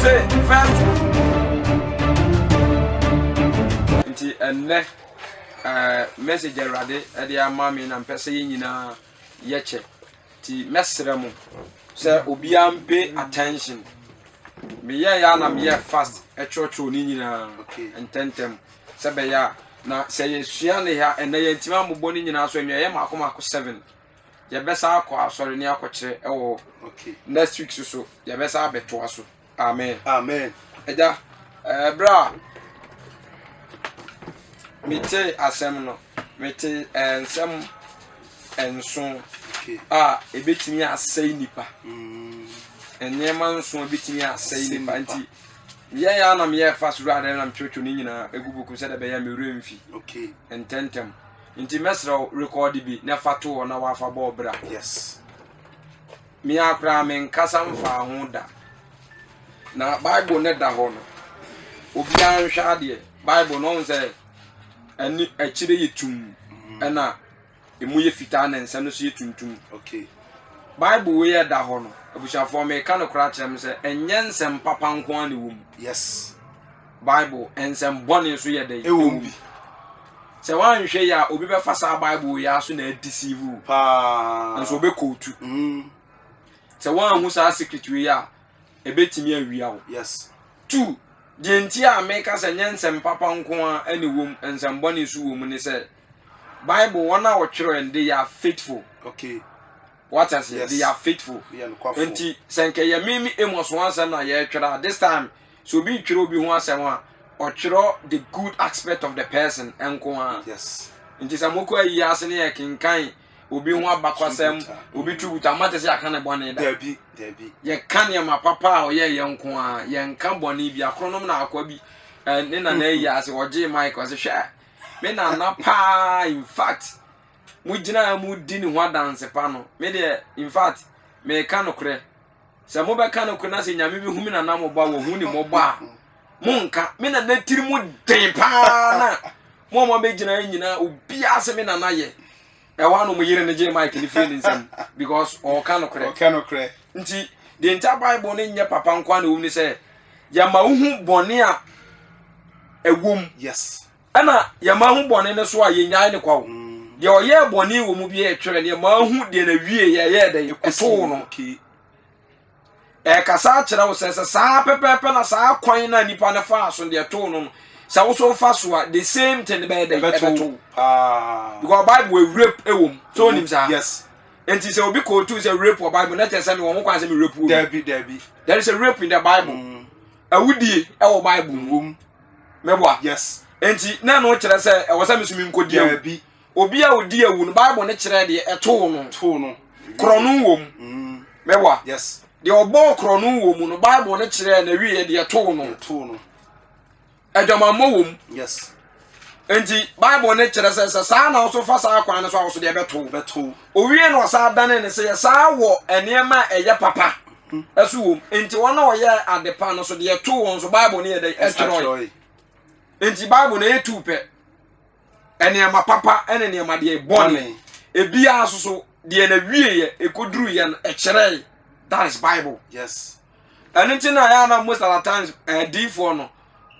say first nti enne message erade e dey amami na mpese nyina ye che ti mesre mu say obi ampe attention me ya na me fast e church oni nyina ententem se be ya na say yesua ne ha enne ye ntima mbobɔ ni nyina so enwe ye makomako 7 ye besa akɔ asɔre ni akɔkire ewo next week so ye besa abeto aso amen amen eja bra mete asem no mete ensem enso ebetimi asai nipa enyema nso ebetimi asai nipa nti ye ya na me fa so ra na mchocho ni nyina egubuku se de be ya meru mfi ententem nti mesro record bi na fato na wafa bo bra yes mi akra me nkasa mfa ho da na bible ne da ho no obi anhwa de bible no nse ani akire yetum na emu ye fita na nsa no so yetuntum bible we da ho no abushafo me ka no kra kyerem se enye nsem papa nko an wom yes bible ensem bone so ye dey ewom bi se wan hwe ya obi be fa sa bible ya so na deceive pa nso be kotu se wan hu sa secret we ya ebetimi awia wo yes 2 de nti a me ka se nyensem papa nko an wom ensem bone so wom ni se bible wona wo twero and they are faithful what I say yes. They are faithful nti senke ye mimi emos wansem na ye twera this time so be twero bi ho asem a o twero the good aspect of the person enko a yes nti samoko ayi ase ne ye kinkan obi ho abakwasem obi tubuta mate se aka ne bone da dabi ye kan ye ma papa o ye nko a ye nka bone bi akronom na akwa bi ne na ayi ase oje mic o se hwe me na pa in fact mujina mu dini ho dance pa no me de in fact me ka no kre se mo be ka no kre na se nyame bi hu mi na na mo ba wo hu ni mo ba mo nka me na tiri mu den pa na mo be gina nyina obi ase me na na ye e wa no mo yire ne je mic ni feeling sam because o ka no kre nti the entire bible ne nye papa nkwa na wo ni se ya ma hu bone a ewom yes ana ya ma hu bone ne so a ye nyae ne kwa wo de oye boni wo mu bi e twere ne ma hu de na wie ye de ekoto no kasa kire wo se sa pepepe na sa kwan na nipa na fa so de to no sa wo so fa so the same thing be de ebeto because bible we rape ewom so nim sa yes enti se obi ko tu se rape o bible na tese me wo mo kwan se me rape wo dabi there is a rape in the bible awudie e wo bible wom mebo yes enti na no kire se e wo se me sumi nkodi dabi obi a odi awu no bible ne kire de eto no kronu wom mebo yes de obo kronu wom no bible ne kire na wi de eto no edamamo wom yes enti bible ne kire se sa na so fa sa kwan so a so de beto owie no sa dane ne se sa wo enema eye papa asu wom enti wona wo ye adepa no so de eto won so bible ne de etro enti bible ne etu pe enema papa ene ne ma de bone ebia so de na wie ye ekoduru ye no ekire that is bible yes and nti na ya na most of the times d4 no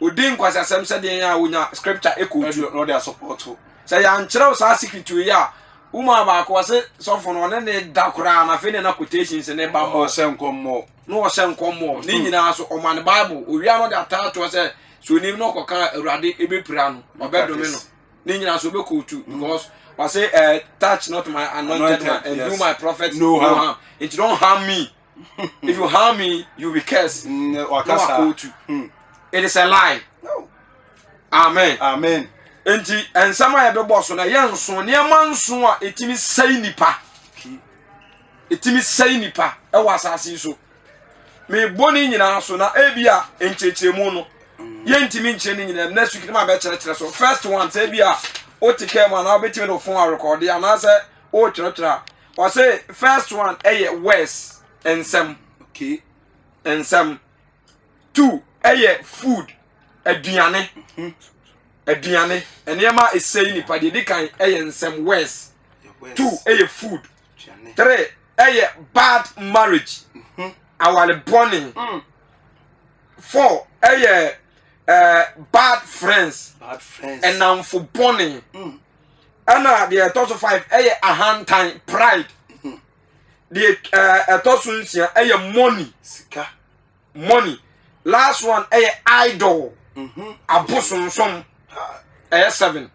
odin kwasasem se de ya wonya scripture ekodu no dey support say ya nkire sa secret we ya uma ba ko se sofo no ne da kura na fe ne na quotations ne ba mo se nkommo no se nkommo ni nyina so o man bible owia no da tato se so nim no koka awurade ebepira no obedomi no ni nyina so be kotu because I say touch not my anointed man and yes. Do my prophets no harm. It don't harm me. If you harm me, you will curse. It is a lie. No. Amen. Enti ensama ya be boss na ye nso ne manso a etimi sai nipa. Etimi sai nipa e wasase so. Me boni nyina so na ebia enchechemu no. Ye ntimi nche ni nyina next week ma be kire so. First one say ebia o tike man na obetimi no phone a record ya na say o kire o say first one west ensem ensem 2 food aduane aduane enema esei nipa de dikan ensem west 2 food 3 bad marriage our burning 4 bad friends and now for bonny ana the toss of 5 a hand time pride the toss money money last one idol abosun som 7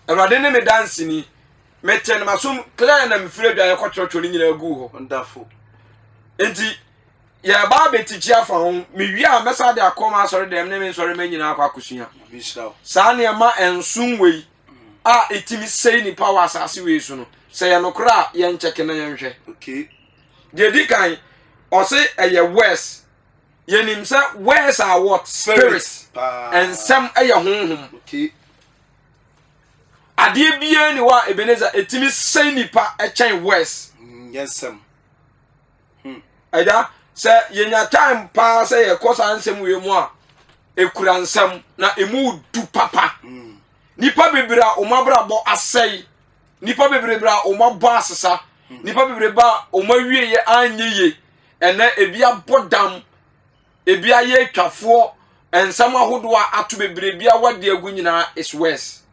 Erade ne me dance ni me ten masum clear na me fire dwa yakotro ni nyina gu ho wonderful enti ya ba betichi afa ho me wi a mesa de akoma asori dem ne me nsori me nyina akwa kusua sa ne ma ensun wei a etimi sei ni power asase wei so no se ye nokra ye ncheke na ye nhwe okay de di kan o se eye west ye nim se west are what spirits and some eye honhom okay adie bia ni wa Ebenezer etimi sei nipa echen west yes sam aja se yenya time pa se ye kosa nsem we mu a ekura nsem na emu du papa nipa bebira o mabra bo asai nipa bebira o mabo asesa nipa bebira o mawie ye anyeye ene ebia bodam ebia ye twafo ensam ahodo a ato bebire bia wade agu nyina is west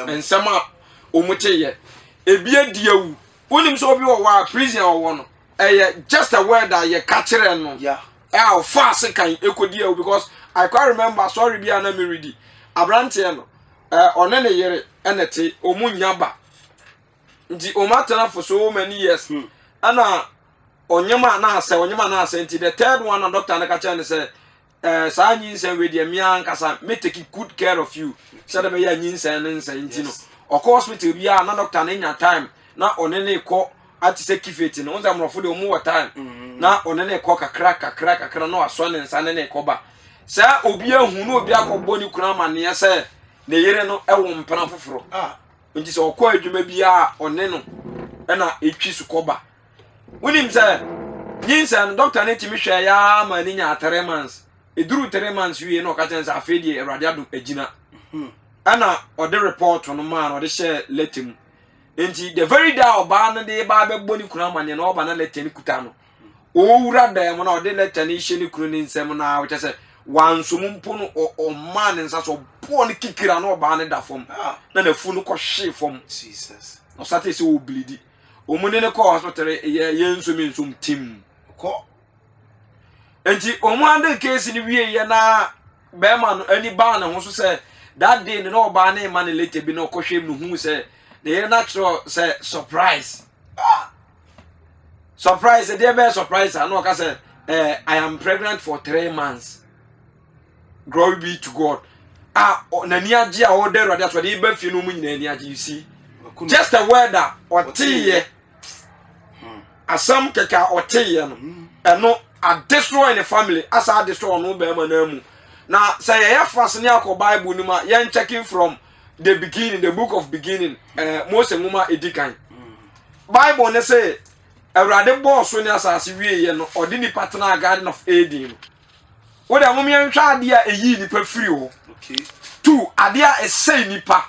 ensama omuteye ebia diawu wonim so obi wa prison wo no just a word that you catch it no yeah fast kan ekodi because I can't remember sorry bia na me ready abrante no one ne yere enete omunyaba nti omatana for so many years ana onyema na ase nti the third one and doctor na catch and say saa nyinsen we de mia nkasa me take good care of you said be ya nyinsen nti no of course hospital bia na doctor na nya time na one ne ko ati se kifeti no onza mrofo de omu time na one ne ko kakra na waso ne nsa ne ko ba sa obi ahu no obi akobɔ ni kuna ma ne se ne yere no ewo mpana foforo nti se okɔ adwuma bia one no na etwi su koba wonim se nyinsen doctor na timi hwɛ ya ma ni nya 3 months eduru 3 months wie no ka chense afedie erade ado agina ana ode report no ma na ode share letim enti the very day oba no de ba bebɔ ni kuna ma ne na oba na letim kuta no o wura da mo na ode letim ni hye ni kuro ni nsem na wo chese wansum mpo no o ma ne nsa so bo ni kikira na oba ne da fom na na fu no kɔ hye fom Jesus no sate se o bleedi o mu ne kɔ hospital ye nsum tim kɔ enti o mu ande case ni wie ye na be ma no ani ba na ho so se that day no oba na ma ne later bi no kɔ hwem no hu se the natural say surprise surprise dey be surprise and no ka say I am pregnant for 3 months glory be to God na ni age a o dey radio so dey ba fi no mu nyina ni age you see just a word that otiye asam keka otiye no eno a destroy the family as I destroy no be ma na mu na say ye fast ni akọ Bible ni ma ye checking from the beginning, the book of beginning, Moses Muma Edikan. Bible ne say, Erade boss when asasi wie no ordinary partner Garden of Eden. What a woman try dia a ye nipa free o. Okay. 2 adia e say nipa.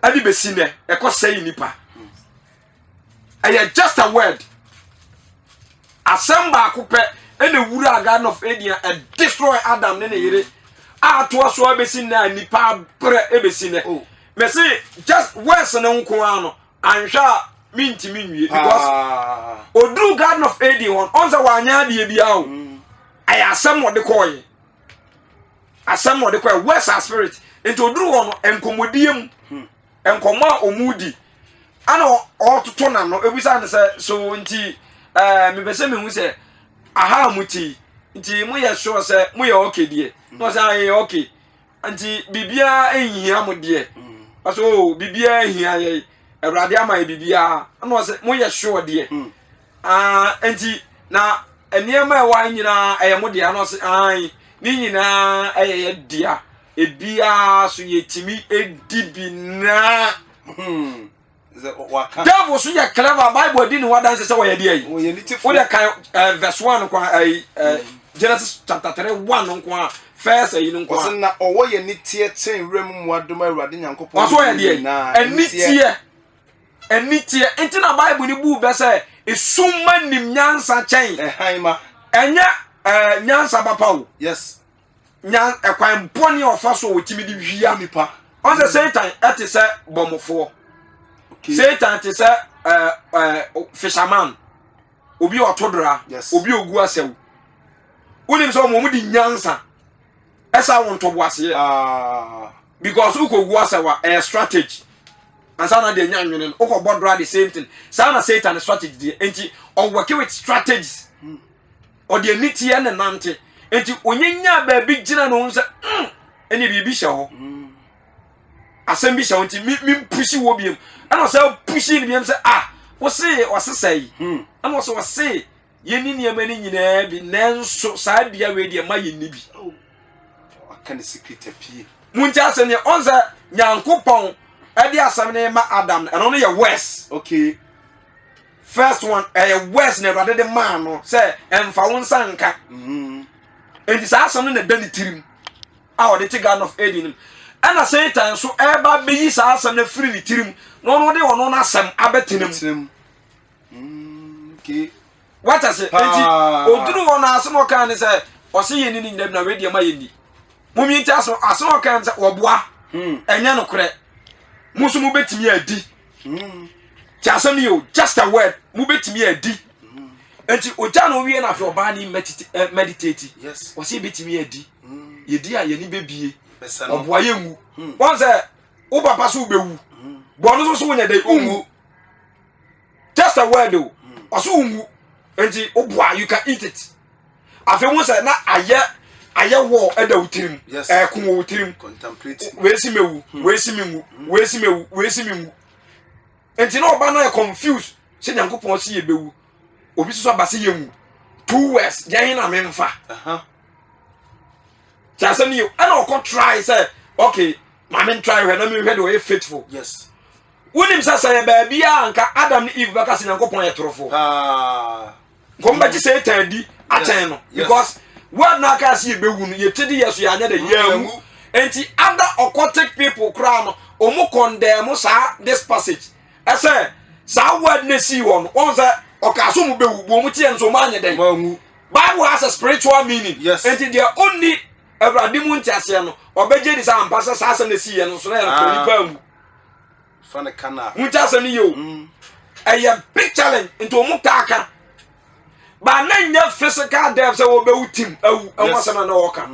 Adi besine e ko say nipa. Just a word. Assemble akupe ene wura Garden of Eden and destroy Adam ne yere. To so abesin na nipa pre ebesine me say just worse na nko ano anhwa minti minwie because odru Garden of Eden won onza wanya de bia o ayasem wo de koy asem wo de koy worse spirit into odru won enkomodiem enkoma omudi ana ototo na no ebisa ne say so nti me bese me hu say aha muti nti mu ye sure say mu ye okay die no say okay nti bibia ehia mu die aso bibia ehia ye Erade ama bibia no say mu ye sure die nti na eniema e wa nyina eye mu die no say ai ni nyina eye dia ebia so yetimi edibi na devil so ye clever Bible di ni wadanse say wo ye die wo ye nitifo wo de kan verse 1 kwa Genesis chapter 3 1 kwa first ayi no kwa na owo ye nitie chen rem mu adom Awurade Nyankopɔn waso ye die enitie enti na Bible ni bu be say esumma nim nyansa chen ehanma enya nyansa papa wo yes nya ekwan boni ofa so wotimi di hwia nipa on the Satan ate se bomofo okay Satan ate se fisherman obi otodora yes obi ogu asew unim so mo di nyansa esa won to boase because ukogu asewa strategy and sana de nyanwene ukobodra the same thing sana Satan strategy enti on work with strategies or the nitie ne nante enti onyenya ba bi gina no nse eni bibi hye ho asem bi hye ho enti mi pushi wo biem ana say pushi ni biem say wo say osesai ana so wo say yeni niema ni nyina bi nenso saa bia we de ma yeni bi aka secret apie munti asem ne onza nyankopon edi asem ne ma Adam eno no ye west okay first one west ne brother the man no say emfa won sanka enti saa asem ne da ni tirim the Garden of Eden ana Satan so eba beyi saa asem na free ni tirim no no de ono na asem abetenem okay what I say enti oduru wona asem o kan ne say o se yeni ni ndem na we de ma yeni mumi nti asem o kan say oboa enya no kore musu mu betimi adi ti asem yo just a word mu betimi adi enti oja no wie na fe oba ni meditate yes o se betimi adi yedi a yeni bebie oboa yenwu won say wo papa so bewu bono so wonya dey unwu just a word o so unwu enti oboa you can eat it afi won say na aye wo eda utirim kun wo utirim contemplate we si mewu we si mimu we si mewu we si mimu enti na oba na confused se nyankopon si ye bewu obi so abase yenwu 2 words yan na memfa Jasem you and I try say okay my men try when me hwe do faithful yes wonim say baby anka Adam ni Eve baka se nyankopon ye torofo gomba ji Satan di aten no because what na ka se bewu no ye tedi yeso ya anya da yamu enti other occultic people cry no omo condemn sa this passage I say sa word na see won say okaso mu bewu bo mu tie nso ma anya den Bible has a spiritual meaning yes enti they only Everadi mu ntiase no obeje di sa ampasa sa asem na siye no so na ya nipa mu fa ne kana ntiase ni yo a big challenge into mu kaka ba na nya physical death say wo be utim awu anwasema na woka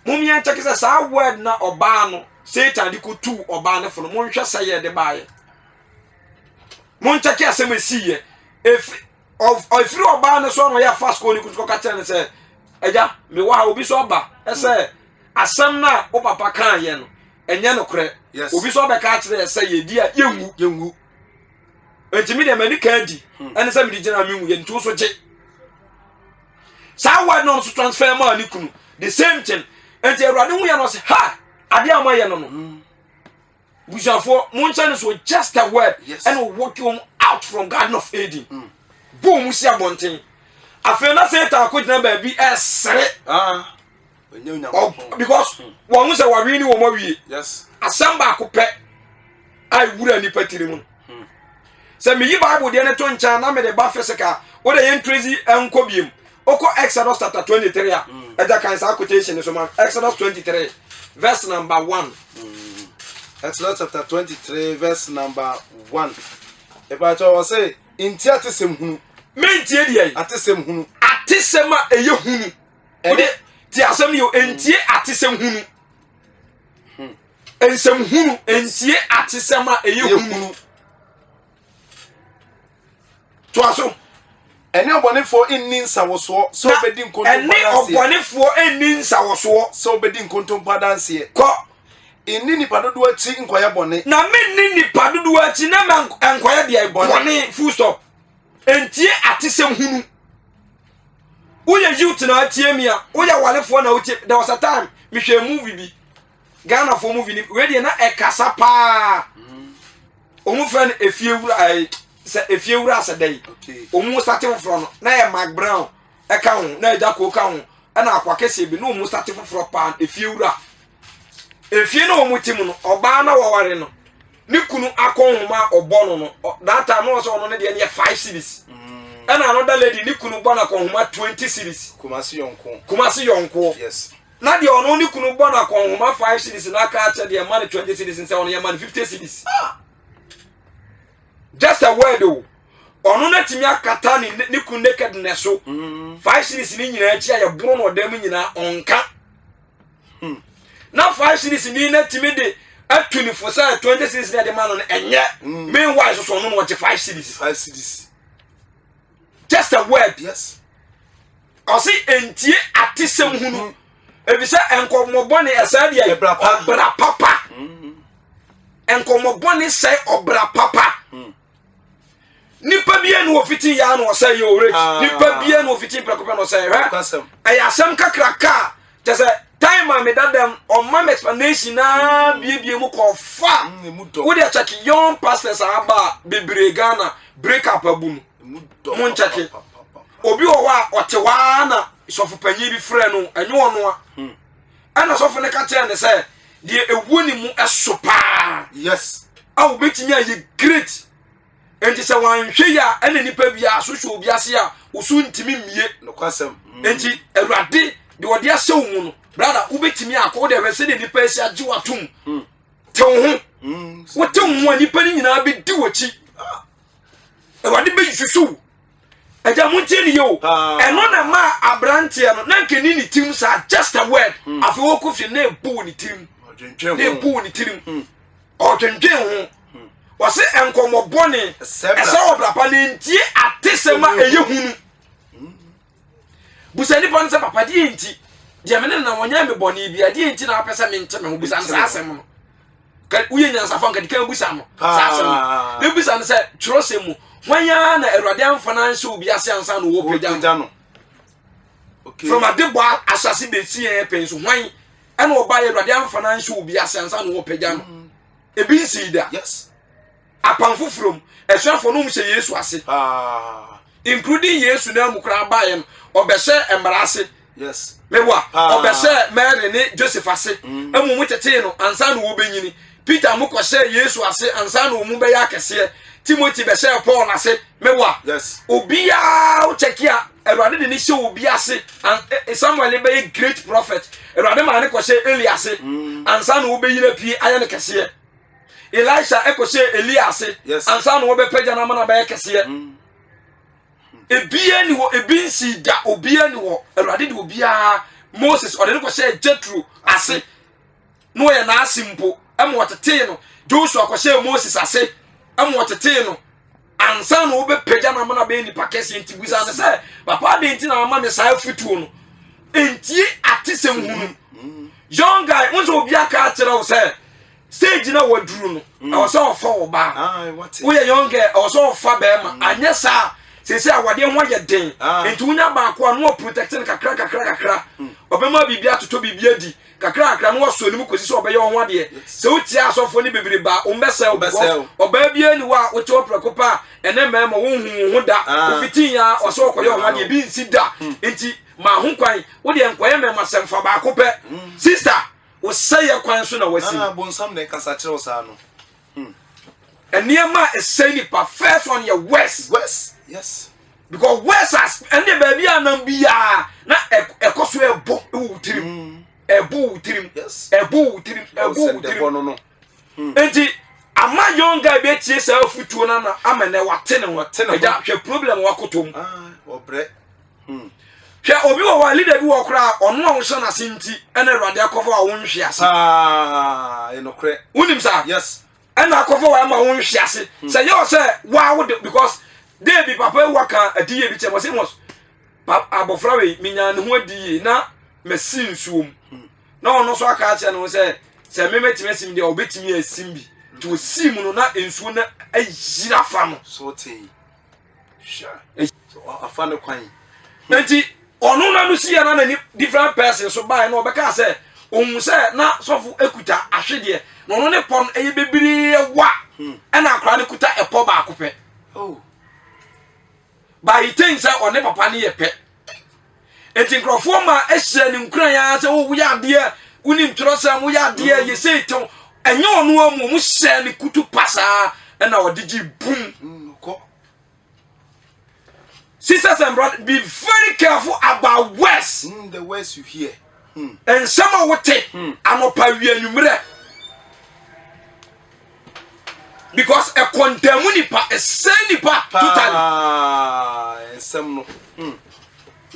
mum yen check say sa word na oba no Satan di ko tu oba ne fo no mo nhwe say ye de baaye mo check asem siye if free oba ne so no ya fast ko ni ko ka tell say eja me wa obi so ba ese asem na o papa kan ye no enye no kure obi so be ka kire ese ye di a yenwu entimi de mani kan di ene se me di gina me wu ye ntu so je sa wa no so transfer ma ni kunu the same thing enti Awurade hu ye no se ha ade ama ye no no bujafo mun chane so just a word and walk you out from Garden of Eden boom si abonten afena Satan akojina ba bi esere because won say wa wi ni wo ma wi yes asamba akopɛ ai wura ni patirimu say me yi Bible de ne to ncha na me de ba physical wo de yen crazy enko biem oko Exodus chapter 23 eja kan sa quotation so man Exodus 23 verse number 1 Exodus chapter 23 verse number 1 if I tell say intia tesem hunu mentie die atesem hunu atesem a eye hunu ode ti asem yo entie atesem hunu ensem hunu entie atesem a eye hunu to aso ene obonefo inni nsawoso so obedi nkontompa ene obonefo enni nsawoso so obedi nkontompa danse ko inni nipa dodo achi nkoya bone na menni nipa dodo achi na enkoya de bone full stop entie atesem hunu uye youth na atie mi a uye walefo na utie there was a time me hwe movie bi Ghana for movie ni we dey na ekasa pa omu friend efiewura ai se efiewura asedai omu start from na e Mark Brown e ka ho na eja ko ka ho na akwakese bi na omu start from pa efiewura efie na omu tim no oba na waware no ni kunu akonhoma obo no that time no so no ne de 5 cities and another lady ni kunu bona ko homa 20 series kumasi yonko yes na de ono ni kunu bona ko homa 5 series na ka cha de man 20 series nse ono ye man 50 series just a word o ono na timi akata ni kunu nakedness so 5 series ni nyina achi aye bro no dem nyina onka na 5 series ni na timi de at 24 say 20 series na de man no enye meanwhile so no watch 5 series just a word yes I see entie atisem hunu ebisa enkomobone esade ya obra papa enkomobone say obra papa nipa bia no ofiti ya no say yo rich nipa bia no ofiti prekope no say ha ayasem kakraka just time me dadam on my explanation na bie mu ko fa wo dey check young pastors aba bebre Ghana break up abunu mun check obi owa otewa na sofu panyi bi frɛ no enye ono a ana sofu ne ka tell ne say de ewu ni mu esopa yes awu betimi aye great enti se wanhwe ya ana nipa bia so hwe obi ase a osu ntimi mie no kwasem enti awurade de odi ase wo mu no brother wo betimi akọ de we se de nipa ase age watum te wo ho wo te wo nipa ni nyina be di wachi awurade be hwehwu eja munti yo eno na ma abrante no na nkeni ni tim sa just a word afi wo kofi na ebu ni tim na ebu ni tim o dwendwen ho wose enkomobone esa obrapa ne ntie atesema eyehunu busani pon se papa di nti de amene na wonya me bone bia di nti na apesa me nte me ho busan sa asem no ka uye nyansa fa nka dikan busan no sa asem ne busan se twrosemu wanya na erade amfana nse obi ase ansa no wo pagya no okay from adeba asase be sie penso hwan ena oba erade amfana nse obi ase ansa no wo pagya no ebi nsida yes apanfo from esuafo no mse Yesu ase including Yesu na mukra baye no obehye emrase yes lewa obehye Mary ne Joseph ase amumu tete no ansa no wo benyini Peter mukose Yesu ase ansa no mu be ya kese Timothy be say Paul na say mewa yes obia o chekia erade de ni se obia se Samuel be great prophet erade ma ne ko say Elias ansa no be yina pie aya ne kese Elisha e ko say Elias ansa no be pagya na mana be kese ebia ni wo ebinsi da obia ni wo erade de obia Moses ode ne ko say Jethro ase no ye na asimpo em wotete no Joshua ko say Moses ase amwotete no ansa no be pagya na mana be ni pakese enti busa ne se papa de enti na mama me sai fitu no enti atesem hunu young guy wonso obi aka kire wo se stage na waduru no awo so ofa wo ba wo ye young guy awo so ofa be ma anya sa sese awade ho ye den enti unya ba ko no protect ne kakra obema bibia toto bibia di kakra no so ni mu kosi so obeye ho ade se utia asofo ni bebere ba umbese oba bia ni wa wote oprekopa ene mema wo hu ho da ofiti ya oso okoye ho ade bi nsi da enti ma ho kwan wo de enkoye mema semfa ba ko pe sister wo sey kwan so na wasi bonsam ne kasa kire wo sa no eniema eseni pa first on your west yes because west as ende baby anam bia na ekoso ebo ewutirim yes ebo no enti ama young guy be tie sa afutuo na amene wate ne ja hwe problem wakotom obre hwe obi wo leader bi wo kra ono a wo so na senti ene Awurade akofo a wo nhwe ase enokre unim sa yes ene akofo wa ma wo nhwe ase say you say wa wo because they be papa waka adiye bi chemo say mos abofra we minya ne ho adiye na masin suom na ono so aka ache no say me metime sim de obetimi asim bi to sim no na ensuo na ayira fa no so tey sure so afa ne kwan enti ono na no sia na ni different persons so buy no obeka say ohun say na sofu ekuta ahwede no no ne pon eye bebiri wa na akra ne kuta epo ba akopɛ by things on ne papa ne yepe enti nkrofo ma ehye ne nkran ya se wo ya de uni ntro se mo ya de ye se ton enye onu amu mo hye ne kutu pasa na odigi bum ko Sisters and brothers, be very careful about words. The words you hear. And someone will take anopa wienumre. Because a condemn nipa, a send nipa totally. And some no.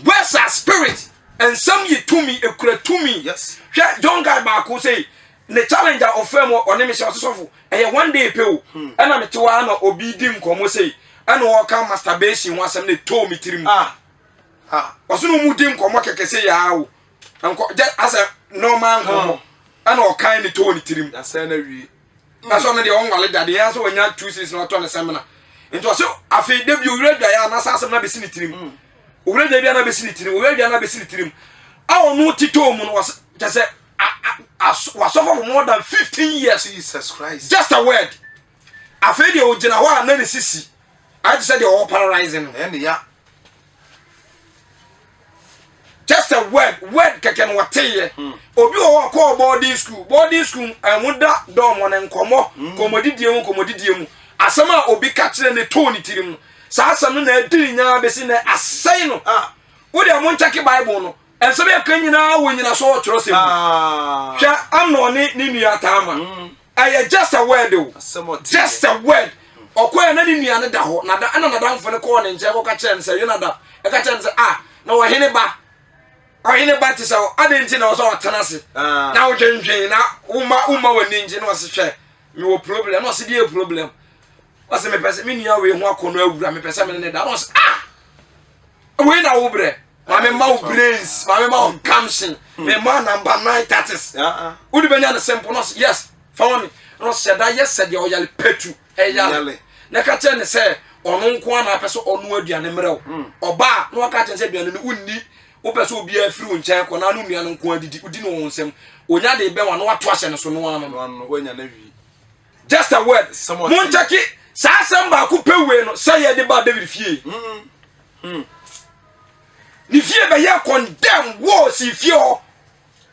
Words are spirit, and some ye to me, a credit to me. Yes. Young guy back who say the challenger of firm or name is also and one day pill, and I'm a tuana or be dim como say, and walk out masturbation once and they told me to him. Was no mudim como can say how, and as a no man, and all kind of told it to him. That's one of the only that the answer when you choose not on a seminar. It was so I feel you read the answer not be seen to him. Already they are not listening to him. Our no Tito was just was suffer for more than 15 years. Jesus Christ. Just a word. I feel the original one, then sissy. I just said you're all paralyzing. And yeah. Just a word can what tell you. Obi o call boarding school, and would that dorm one and commodidium. Asama obi catching the tone to him. Sasa na diri nya besi na asai no wo de mo nchake bible no enso be kan nyina wo nyina so otro sem hwa am no ni nua taama just a word o just a word okoya na ni nua ne da ho na da ana na damfo ne ko ne nche ko ka kire nse yuna da e ka kire nse na wo hene ba ti so adenti na wo so otanase na wo dwenwen na uma wani nje na wo se hwe me wo problem na wo se die problem. What's me person? Me niya we ho akono awura me person me ne da. Was we na wo bre. Ma me ma wo brains, ma me ma wo kamshin. Me ma number 9 tatis. Wo di benya na simple no yes. Follow me. No said that yes said you yale petu. Yale. Na ka che ne say ono nko na pese ono aduane mrew. Oba na ka che say aduane no unni. Wo pese obi afiri wo nchen ko na no nua no nko adidi. Udi no wo nsem. Onya de be wa no wato ahye ne so no ano. Wanya na wi. Just a word. Monchaki Sasa mba kupewe no say de ba David fie. Ni fie be ye condemn war si fie ho.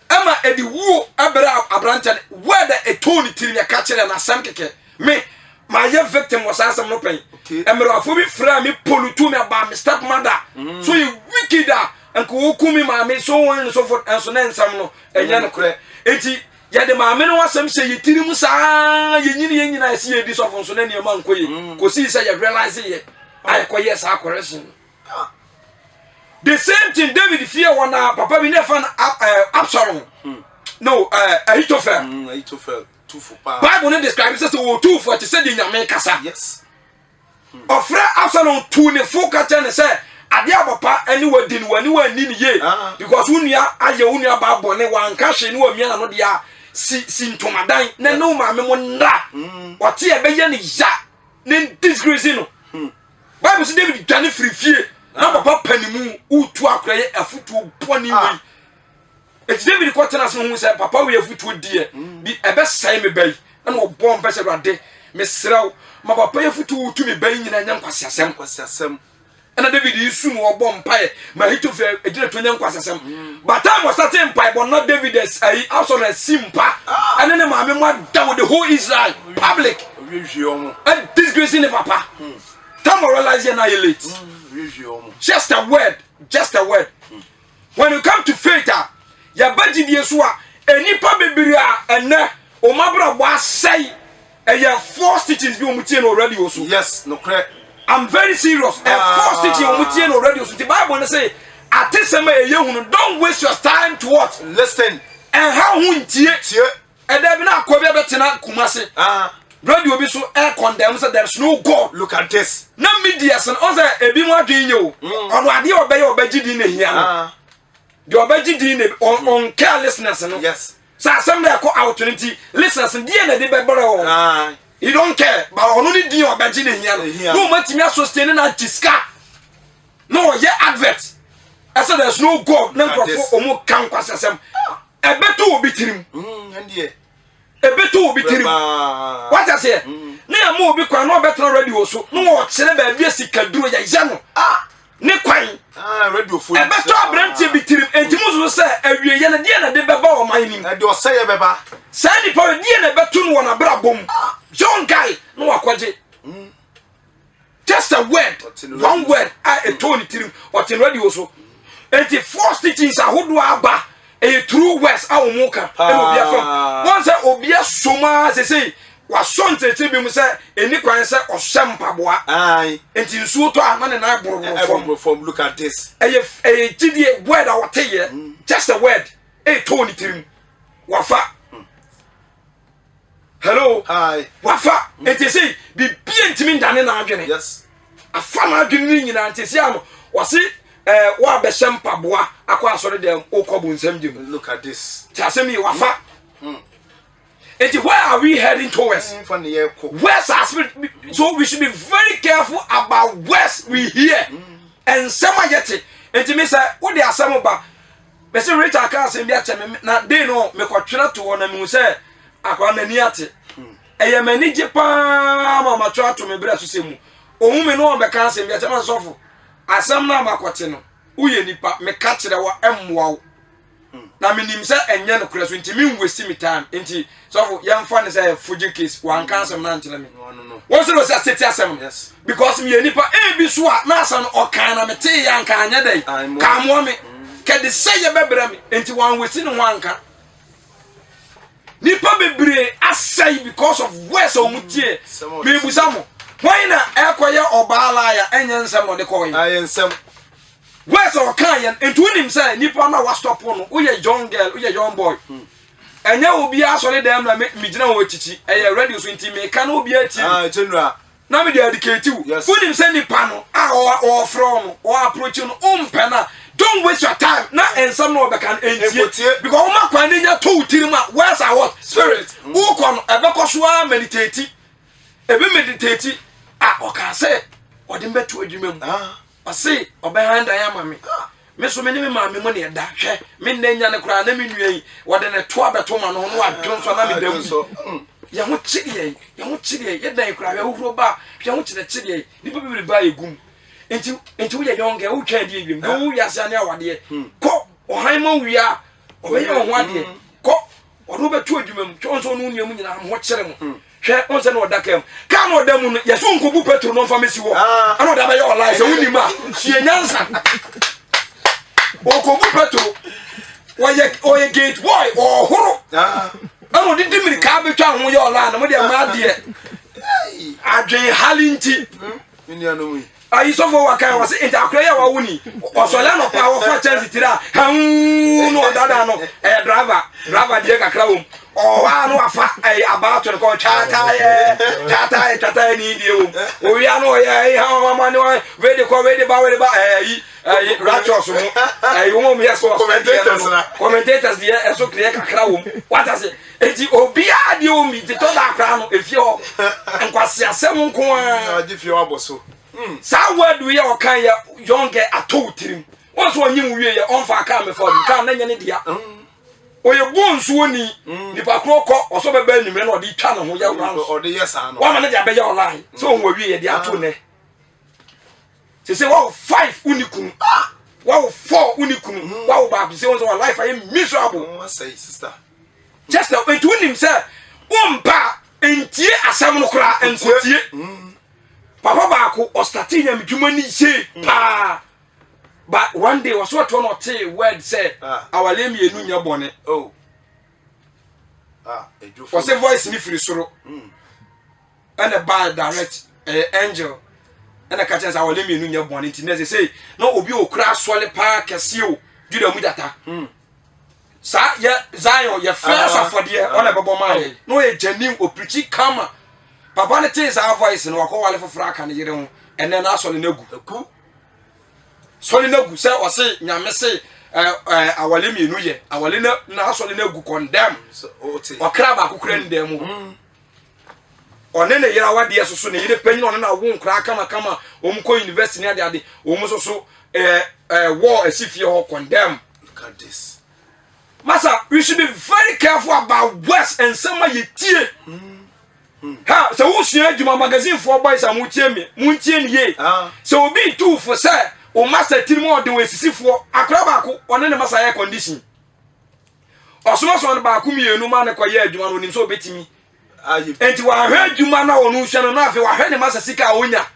Ama edi wo abra abranta where the etoni tiri ya ka kire na sam keke. Me my victim was asam no pen. Emra afo bi fra me polutu me ba me step mother. So you wicked and ko kumi ma me so on so for and so na nsam no enya no kure. Enti ya de maame no wasam se yitiri mu saa yenyina ese edi so fonso na niam ankoye ko si say you realize ye I ko yes correction. The same thing David fear one papa bi ne fan Absalom no Ahithophel 2 for pa Bible no describe say so 2 for to say the nyame kasa yes ofra Absalom 2 ne foka ten say ade abapa ani wadi ni wani wani ni ye because unia aye unia ba bone wan ka hwe ni wa mia na no dia si ntomadan na no ma me mo nra ote e be ye ni ya ne disgrace no Bible say David dwane frifie na papa panimu utu akraye afutu poni wi et David ko tena so hu say papa we afutu die bi e be sai me bai na no bom be se rade me sraw ma papa afutu utu me bai nyina nya nkwasiasem and David is soon or bomb pie, my hit of a gentleman quasasem. But I was certain pie, but not David as I also a simpa, and then my mama down with the whole Israel public. And disgrace in the papa. Tamoralize and annihilate. Just a word. When you come to faith, your budget Yesua, and Nipa Bibiria, and Omabra was say, and your 4 stitches be mutin already also. Yes, no correct. I'm very serious. And 4 stitches mutin already. So the Bible say, don't waste your time to what? Listen. And how and then now Kumasi. Radio be so air condemns that there's no God. Look at this. No media and other a bit more doing you. On what you obey your budget in here. Your budget in on carelessness. Yes. So somebody call opportunity. Listeners and DNA de Beboro. You don't care, but only do your budget in here. No much me sustaining a disca. No, yeah, advert. I said there's no God. Never for Omo Kankasam. A better will be him. And yeah. A better will be him. What I say? Near more because no better already also. No, celebrate yes, can do a exam. Ne quine. Radio for a better branch be him. And Timus will say, every year and the Baba mining. I do say a baba. Sandy for a year and a better one a brabum. John Guy, no aquaje. Just just a word one word a tone tirim or tin radio so enti false teachings ahodo aba a true words a wo muka e obia fam once obia soma say waso ntete bi mu say eni kwan say ohyempaboa ai enti nsuo to ama ne na boroboro from look at this a gidie word a wote ye just a word a tone tirim wafa hello hi wafa enti say bibia ntimi ndane na adwene yes afa na adwene nyina enti say ano wase wa be shempaboa akwa asore dem okobu nsam jem look at this chasemi wafa enti where are we heading towards where's our spirit so we should be very careful about where we hear and sama yete enti me say wo de asem ba be say Richard can say bi ache na dey no me kwatwere to wona me say akwa nani ate eye mani je pa ma twa to me bra so semu ohun me no be kan say bi ache ma sofo asem na makote no uye nipa me ka kire wa emwa na menim say enye no kura so nti me waste me time nti sofo yemfa ne say fuji case wan kan asem na nkire me no won say no say state asem yes because me nipa e bi so a na asan o kan na me te ya nka anya dai ka mo me ke de say ye bebra me nti wan waste no wanka nipa bebre asai because of words o mutie me busamo why na ekoye obala ya enye nsem no de koy ayen nsem words o kan yen nti unim say nipa na wa stop no uye young girl uye young boy enye obi asole dem na me gina wo chichi eye radio so nti me kan obi ati general na me dey educate you unim say nipa no o from o approach no umpena don't waste your time na ensam no be kan entie because uma kwan nya to utirima words are what spirit who kon ebekoso a meditate ebe meditate oka say odin beto adwuma mu ase obehanda ya mame me so me ni me mame mo ne da hwe me nnanya ne kura na me nuai wode ne to abeto ma no no adwon so na me dam ya ho chiri ye dan kura we huro ba hwe ho chiri ni bibiri ba egum enti wo ye yonge wo twa die bim do wo yase ane awade ko ohan ma wia obe ye ho ade ko odo beto adwuma mu twon so no nua mu nyina ho kire mu hwe on se no dakam ka no damu no yeso nkobu petro no famesi wo ana da ba ye online se woni ma sie nyansa okobu petro oye gate boy o horo ana di dimiri ka betwa ho ye online mo de ma de adwen halinti ni anu mu ayi so for wakan was intakra ya wa woni osola no pa wo for chance tira no dada no driver die kakra wo o wa no afa about to go chata ye ni die wo o wi anu ye ha mama ni we de ba righteous mo wo me so commentators die eso clear kakra wo what I say enti obi ade o mi de to da kra no efie ho enkwase asem nko a di fie aboso sa word we ya okan ya younger ato tirim won so onyim wie ya onfa ka me for kan na nyane dia oye bonsu oni nipa kroko oso beba animre na odi twa ne ho ya odi yesa no wa ma na dia be ya online so onwa wie ya dia ato ne se wa 5 unikun wa 4 unikun wa ba bi se won so life I miserable say sister just now enti unim say umpa entie asam no kra enkotie papa baako o starting am dwuma ni se pa but one day was what one or two word said our lame enu nya bone ejo was a voice ni free soro and a bad direct angel and a catch our lame enu nya bone ti na say no obi okura swole pa kese o juda mu data sa ye Zion ye first of the on a babo man no e genuine o preach kama papa ne tins our voice no akọ wale fofra aka ne yere ho ene na asole nagu sole nagu say o say nyame say awale mienu ye awale na asole nagu condemn o kra ba kokura ndem mu one ne yere awade yeso ne yere panyin one na wo nkra kama omko university ne ade so war asifie ho condemn. Look at this. Master, we should be very careful about words and some ye tie. Ha, so who share Juma magazine for boys and muntie ye. So be two for say, o master Timo de we sisi for akrabako on the master air condition. Osuma so on ba ku mienu ma ne koye adwuma no nim so betimi. Enti wa hwe adwuma na onu hwe no na afi wa hwe ne master sika onya.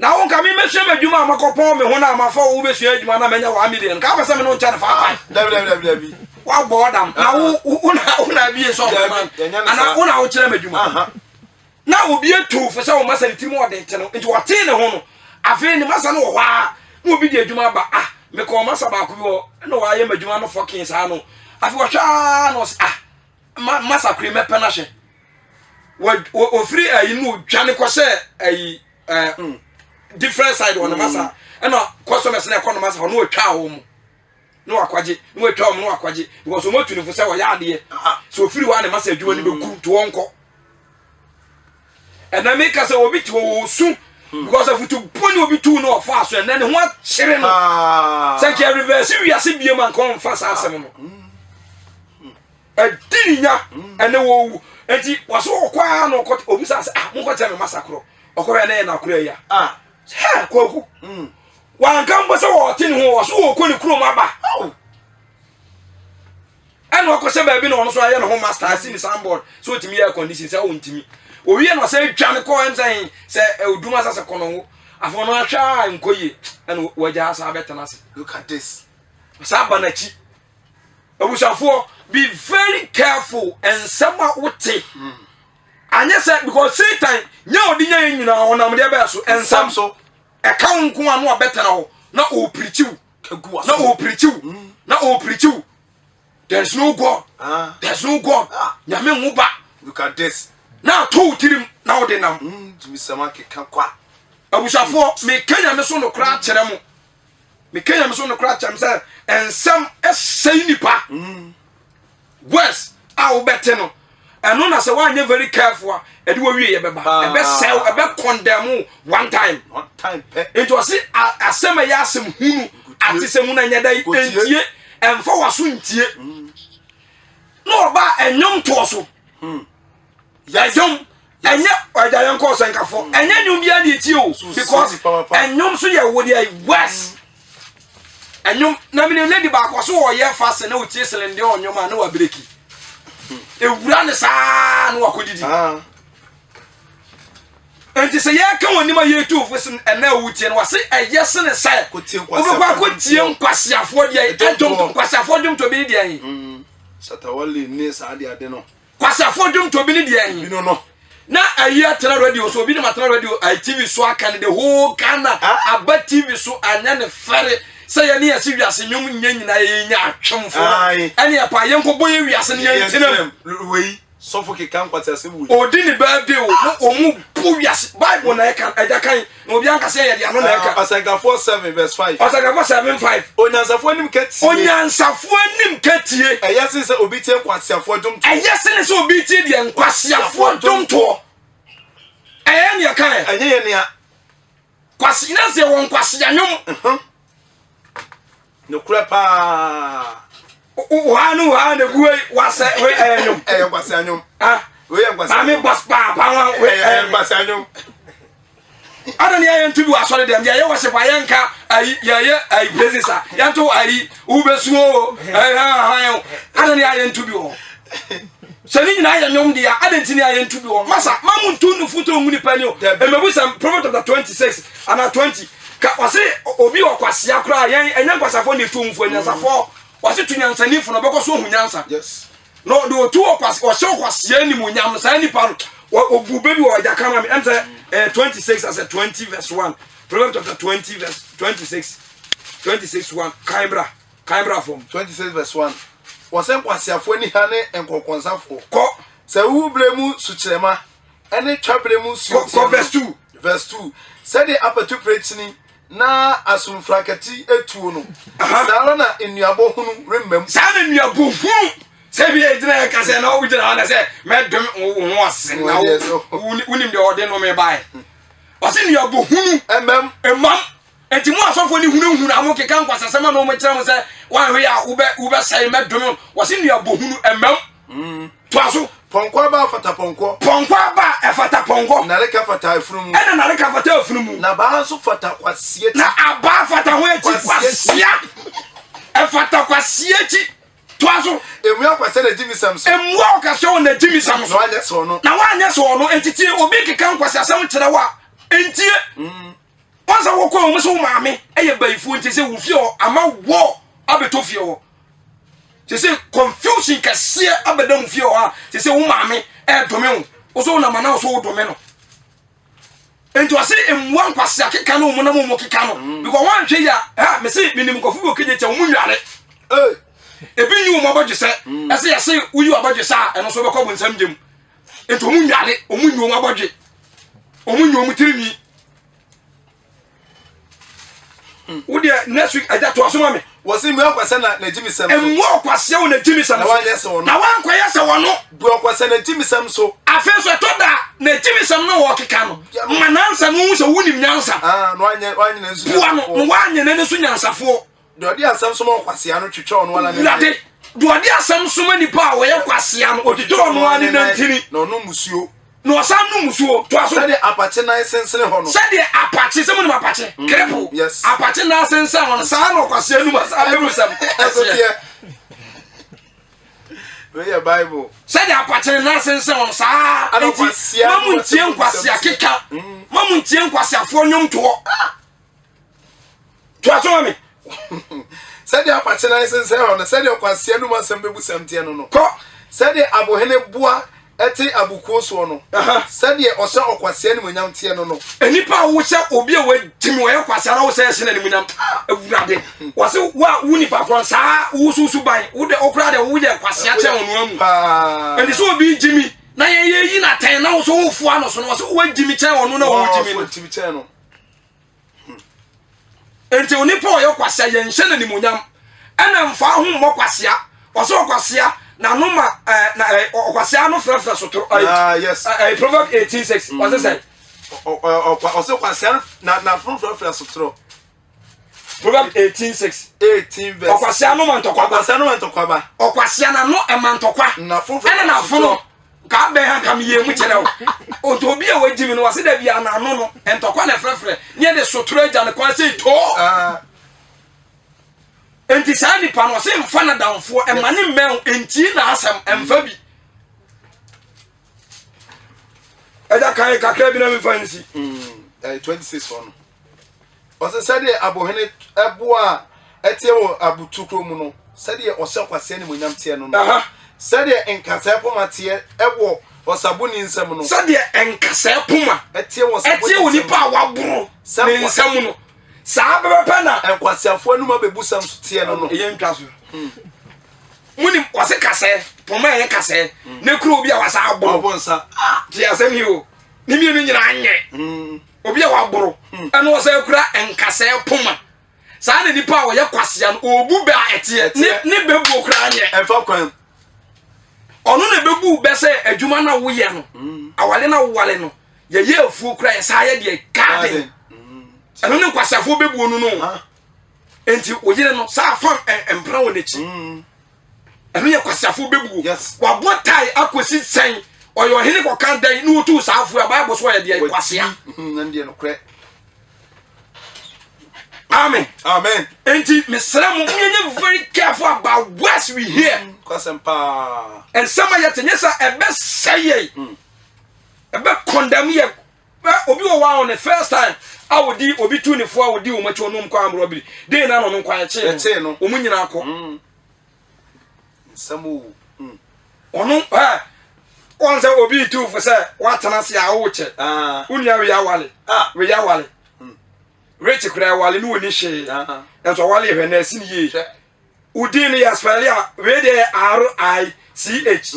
na won ka me mesua madwuma amakopon me ho na amafa wo besua adwuma na menya 1 million ka pese me no ncha na fa dabi wa bodam na wo na bi so ana wo na wo kire madwuma na obi etu fo se wo masa ntimu ode nte no nti wo te ne ho no afi ni masa no wo ha na obi di adwuma ba me ko masa ba ko bi wo na wa ye madwuma no fucking sa no afi wo hwa no masa kure me penahye wo free nu dwane ko se ayi different side on masa and customers na ko no masa no atwa wo mu no akwaje no atwa wo mu no akwaje because o motu ni fo se wo ya ade so free wa na masa adwuma ni be ku to wonko and na make us obi ti wo su because of to pony obi tu no fa so and then ho chire no say ke reverse we ase bie man kon fa sa asem no adirinya and wo enti waso kwa no ko obi sa mo ko tell me masakro okore na na kura ya he kwaku wan kan bo se wo tin ho waso wo ko ni kuro ma ba eno ko se ba bi no so aye no ho master asi ni sandboard so timi air condition se wo ntimi owie no se dwane ko ensan se oduma sa se kono afo no ahwa nkoye eno waja sa betena se look at this saba na chi abusafo be very careful and sama wote anya say because Satan nya odinya nyina onam de be so ensam so e ka nko anu abetena ho na o preachiw na o preachiw na o preachiw there's no God there's no God nyame nguba look at this na to tirim na ode nam jimi sama ke kan kwa abusafo me kenya me so no kra kire mo me kenya me so no kra kire say ensam esai nipa worse how better no and no na say one very careful e de wo wie ye beba e be sell e be condemn one time it was asema ya asem hunu ati se mu na nya dai entie emfa waso ntie no ba enyom to so yajom enya ojayan ko senkafo enya nyum bia de tie o because enyom so ye wo de worse enyom na me lady ba ko so wo ye fast na utie selende onyom a na wa breki ewura ne saa no akodidi enti se ye kan woni ma ye tu fosin ena wutie no wase eyese ne sai obekwa kotie nkwasiafo de edom nkwasiafo dum to bi de ayin satawali ne sa ade no kwasiafo dum to bi ne de ayin no na ayi atena radio so bi ne matena radio ITV so aka ne the whole Ghana aba TV so anya ne fere say ya ne yasi wiase nyum nyina ye nya atwemfo ene ya pa yenko boye wiase ne yentinam wei sofo ke kan kwata se bu odi ni birthday o no omu bu wiase bible na eka eja kan no obi anka say ya de ano na eka Osaka 4:7 verse 5 Osaka 4:7:5 onyansafo nim katie eyase se obi tie kwasiafo dum to eyase ne se obi tie de nkwasiafo dum to eyen ya kan enye ne ya kwasi na se won kwasi anyum no kura pa wa ne guwe wase we anyum kwasi anyum we kwasi ami boss pa we kwasi anyum adani ya ntubi wasore dem ya worship ayenka ayi business ya to ayi ubesuo adani ya ntubi o sani na ya nyom dia adenti ni ya ntubi o masa mamu ntunu futo nguni panio emebusa prophet of the 26 ana 20 ka wase obi okwase akra enya kwasafo ne tumfo nyansafo wase tunyansanifo no bekoso hunyansa yes no do tu okwase o hye okwase ni munyam sa ni pa obu baby o ja kama me enter 26 as a 20 verse 1 prophet of the 20 verse 26 1 Kaibra from 26 verse 1 wase kwasiafo ni ha ne enkokonsafo ko se wu bremu suchirema ene twabremu su ko verse 2 said the apatu preaching na asumfrakati etuo no sala na enuabo hunu remmam sala enuabo hunu se bi edina ka se na ojina na se medom wo ase na unim de ode no me bai o se enuabo hunu emam enti mo asofo ni hunu amo keka nkwasasema no mo kira mo se wan we ya ube sai medom o se enuabo hunu emam toaso ponkwa ba fata ponkwa ba efata ponkwa na reka fata afunumu ena na reka fata afunumu na ba so fata kwasie na aba fata ho eti kwasia efata kwasie ti toaso emu akwase na Jimmy Samson emu akase on na Jimmy Samson na wanye so no entiti obi keka nkwase asem kire wa entie once I walk on so mammy e by phone to say wo fie o ama wo abeto fie o to say confusion ka se abedam fie o ha to say wo mammy e dome wo oso na mana oso wo dome no enti o say emwa nkwase akeka no mo na mo keka no because one hwe ya ha me say minim kofu go keje che wo nware ebi nyu mo abodwe se ese ya say uyu abodwe sa eno so be ko bonsam dem enti o mu nware o mu nyu mo abodwe o mu nyu mo tirimi Would next week I got to assume me. Was in Mwakasana na Jimmy Sam. And Mwakasio na Jimmy Sam. Na yes or na wan kwa yesa wono. Mwakasana Jimmy Sam so. Afa so to da na Jimmy Sam no wo keka no. Manansa no so wunim nyansa. No wanye na nsu. No wanye na nsu nyansafo. Dodi asam so Mwakasia no twetwe no wala na. Dade. Dodi asam so mani pa wo ye kwasea no odidoro no ani na ntini. No no musuo. No asam no musuo to aso. Sade apache na sensene ho no. Sade apache se mo no apache. Krepo. Yes. Apache na sensa ho no sa no kwasea nu ma sa bebu sam. Read Bible. Sade apache na sensa ho no sa. Mamu ntie nkwasea keka. Mamu ntie nkwasea fo nyom to. To aso me. Sade apache na sensene ho no sade kwasea nu ma sam bebu sam tie no no. Ko sade abohene bua eti abukuo so no sade osha okwase ni munyam tie no no enipa wo hye obi a wadimi wo yakwase na wo se hye na ni munyam awurade wase wa wuni papon saa wo susu ban wo de okra de wo ye kwase a che wonu amu eni so obi jimi na ye yi na ten na wo so wo fu ano so no wase wo jimi che wonu na wo jimi no jimi che no enti onipa wo yakwase ye hye na ni munyam ana mfa ho mo kwase a wase okwase a na noma na okwase ano frefre sotro yes Proverbs 18:6 what is it also kwase na frefre sotro Proverbs 18:6 18 verse okwase ano mantokwa okwase ano mantokwa ba okwase na no emantokwa na frefre ene na fono ka be ha kam ye mu kire o to bi a wajimi no wase da bia na no no entokwa na frefre nye de sotro agya ne kwa sei to enti sa nipa no se mfa na danfo e mane mmɛn enti na asɛm emfa bi ɛda kan kakra bi na mfa nsi 26 on ose sade abohene eboa etie wo abutukro mu no sade ose kwase ni munyam tie no no sade enkasa poma tie ewo osabuni nsam no sade enkasa poma etie wo etie wo nipa waboro ne nsam no saa bebe na enkwasiafo anu ma bebu sam tie no no ye ntwa so muni wase kase poma ye kase ne kuro obi a wasa aboro obonsa ti asem hi o ni mi no nyina anye obi a waboro eno wasa kura enkase poma saa ne nipa wo ye kwasea no obu be a etie ne bebu okura anye enfa kwan ono ne bebu be se adwuma na wo ye no awale na wo wale no ye ye afu okura ye saa ye de garden eno ne kwasafo bebu onu no enti oyire no saa fam empra wo nechi eno ye kwasafo bebu wa botai akosi sen oyo hene ko kan dan no tu saafo a bible so ye de kwasea ndie no kre amen amen enti mesra mo nyenye very careful about what we hear kwasempa and some yet nyesa ebe say ebe condemn ye obi wo wa on the first time awodi obi tu ne fo awodi wo macho no mkwa amro bi dey na no nkwa che no omu nyina akọ samu onu onse obi tu fo se watana se a wo che unia we ya wale we ya wale rich kura wale no ni hye enso wale hwe na sin ye udi ni ya spell ya we de RICH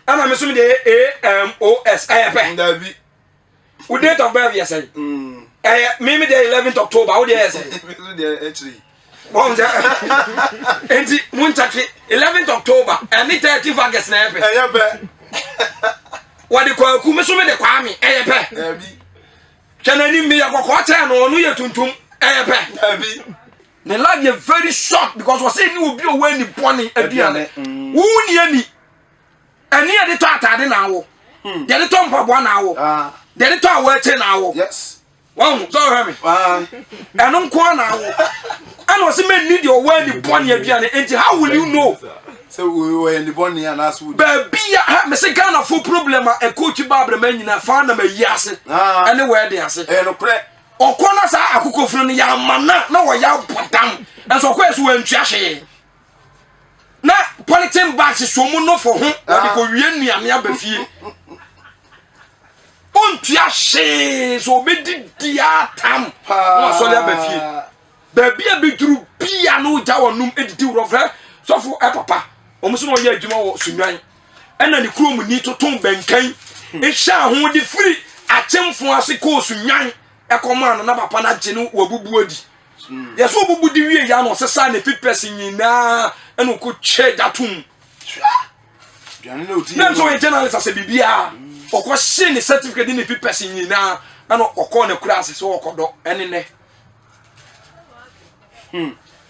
ana me sum de AMOS ayep ndabi u date of birth yes me the 11th October how dey say me the actually bon enti munchaki 11th October and 30th August na epe ayep wadi kwa ku me so me de kwa mi ayep ndabi kanani me yakoko cha no onu ye tuntum ayep ndabi the life is very short because we say ni obi o wa ni boni aduane wu ni ani ani e de to atade na wo ye de to mpabo na wo de de to awa che na wo yes wow so hear me eno nko na wo ano se me need your wa ni boni aduane enti how will you know so we were the boni and as we baby me say Ghana full problem e coach Babra man nyina fa na ma yi ase ene we de ase no kre okona sa akukofunu ne ya mana na wo ya bodam enso ko esu wantua hye na politin bags so mu no fo ho wodi ko wie nuame abafie ontua hye so obedi dia tam no so le abafie ba bia beduru bia no ja wonum edidi wrofre so fo papa omuso no ye adwuma wo sunwan ena ne kuro mu ni toton benkan ehya ho de free atemfo ase ko sunwan ekoma na papa na gye no wabubu adi yeso bubu di wie ya no sesa na pipesi nyina ena ko che datum biane na oti na so journalist ase bibia okọ hye ne certificate ni pipesi nyina ena okọ na kura ase so okodo enene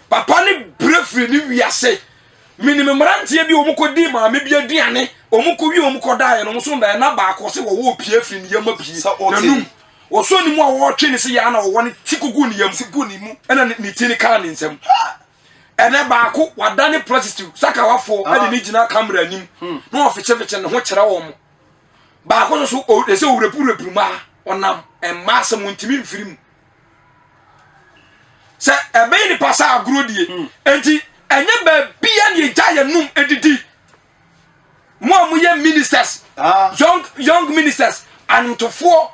papa ni brefri ni wiase minimum rantie bi omuko di ma me bi aduane omuko wi omuko dae no so ba na ba ko se wo pie fri ni yama pie nanum wo so ni mu a wo twe ni se ya na wo ne tikugu ni yam tikugu ni mu ena ni tini ka ni nsem ene ba ko wadane prostitute saka wafo ade ni gina camera nim no ofiche ne ho kire wo mo ba ko so o se wurepu ma onam emma se mu ntimi mfiri mu se ebe ni pasa agrodie enti enye ba bia ne jaye num edidi mo amuye ministers young ministers and to for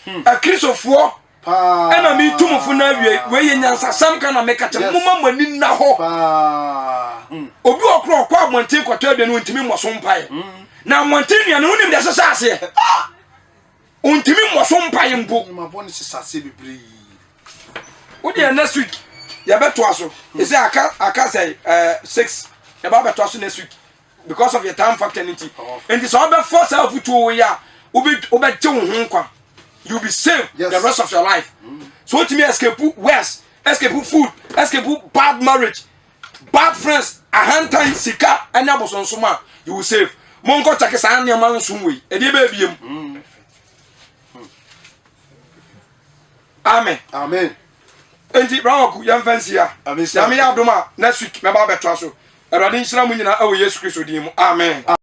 a Christopher ena mi tumufo na we ye nyansa sam kana meka che moma mani na ho obi okro kwa monte kwato ade no ntimi moso mpae na monte nua no nim de sesase ntimi moso mpae mpo ma boni sesase bibri odi next week ya beto aso isi aka say 6 ya ba beto aso next week because of your time factor and so be force self to ya obi je wo ho kwa you'll be saved the rest of your life. So to me, escape worse, escape food, escape bad marriage, bad friends, a hand time sika, and nabos on suma, you will save. Mongo Takasani among Sumwi, a dear baby. Amen. Amen. And the brown young fancy, Yami Abdoma, next week, my barber Trasso, a radin Slamunina, oh yes, Christo, amen.